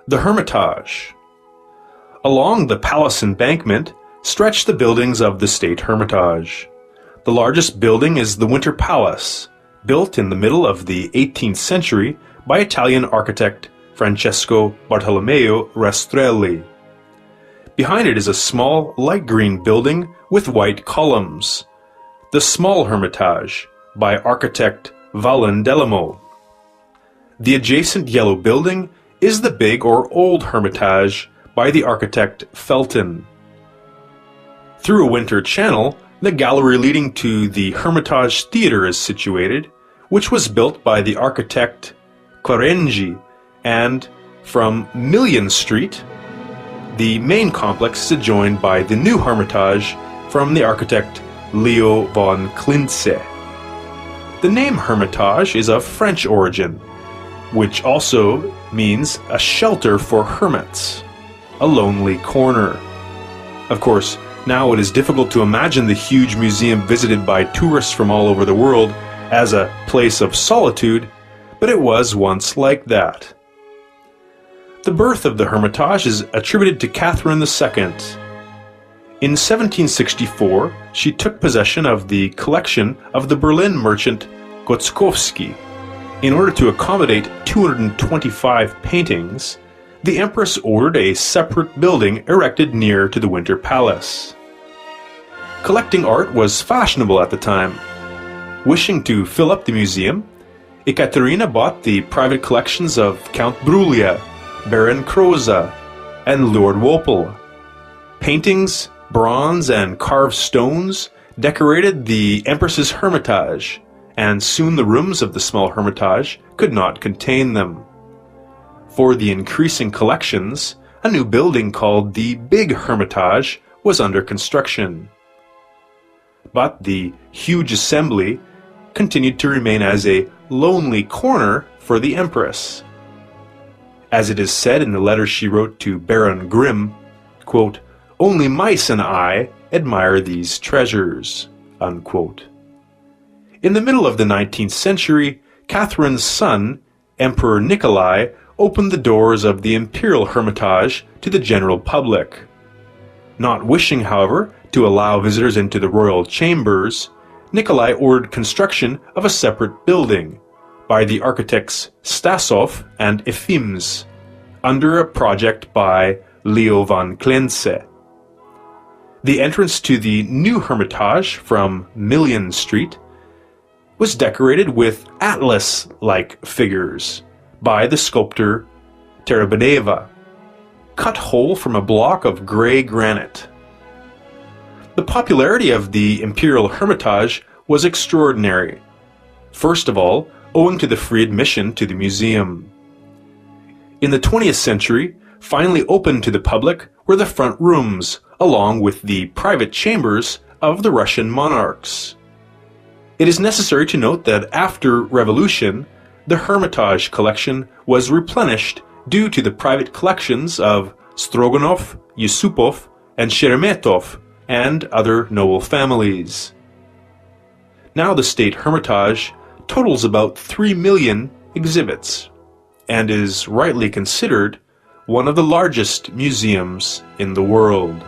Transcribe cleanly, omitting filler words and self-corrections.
The Hermitage. Along the palace embankment stretch the buildings of the State Hermitage. The largest building is the Winter Palace, built in the middle of the 18th century by Italian architect Francesco Bartolomeo Rastrelli. Behind it is a small light green building with white columns, the Small Hermitage by architect Valendelmo. The adjacent yellow building is the Big or Old Hermitage by the architect Felton. Through a winter channel, the gallery leading to the Hermitage Theatre is situated, which was built by the architect Clarengi, and from Million Street, the main complex is adjoined by the new Hermitage from the architect Leo von Klinze. The name Hermitage is of French origin, which also means a shelter for hermits, a lonely corner. Of course, now it is difficult to imagine the huge museum visited by tourists from all over the world as a place of solitude, but it was once like that. The birth of the Hermitage is attributed to Catherine II. In 1764, she took possession of the collection of the Berlin merchant Gotskowski. In order to accommodate 225 paintings, the Empress ordered a separate building erected near to the Winter Palace. Collecting art was fashionable at the time. Wishing to fill up the museum, Ekaterina bought the private collections of Count Bruglia, Baron Kroza, and Lord Wopel. Paintings, bronze, and carved stones decorated the Empress's Hermitage, and soon the rooms of the small Hermitage could not contain them. For the increasing collections, a new building called the Big Hermitage was under construction. But the huge assembly continued to remain as a lonely corner for the Empress. As it is said in the letter she wrote to Baron Grimm, quote, "Only mice and I admire these treasures," unquote. In the middle of the 19th century, Catherine's son, Emperor Nikolai, opened the doors of the Imperial Hermitage to the general public. Not wishing, however, to allow visitors into the royal chambers, Nikolai ordered construction of a separate building by the architects Stasov and Efims, under a project by Leo von Klenze. The entrance to the new Hermitage from Million Street was decorated with atlas-like figures by the sculptor Terebeneva, cut whole from a block of grey granite. The popularity of the Imperial Hermitage was extraordinary, first of all owing to the free admission to the museum. In the 20th century, finally open to the public were the front rooms, along with the private chambers of the Russian monarchs. It is necessary to note that after Revolution, the Hermitage collection was replenished due to the private collections of Stroganov, Yusupov, and Sheremetov, and other noble families. Now the State Hermitage totals about 3 million exhibits, and is rightly considered one of the largest museums in the world.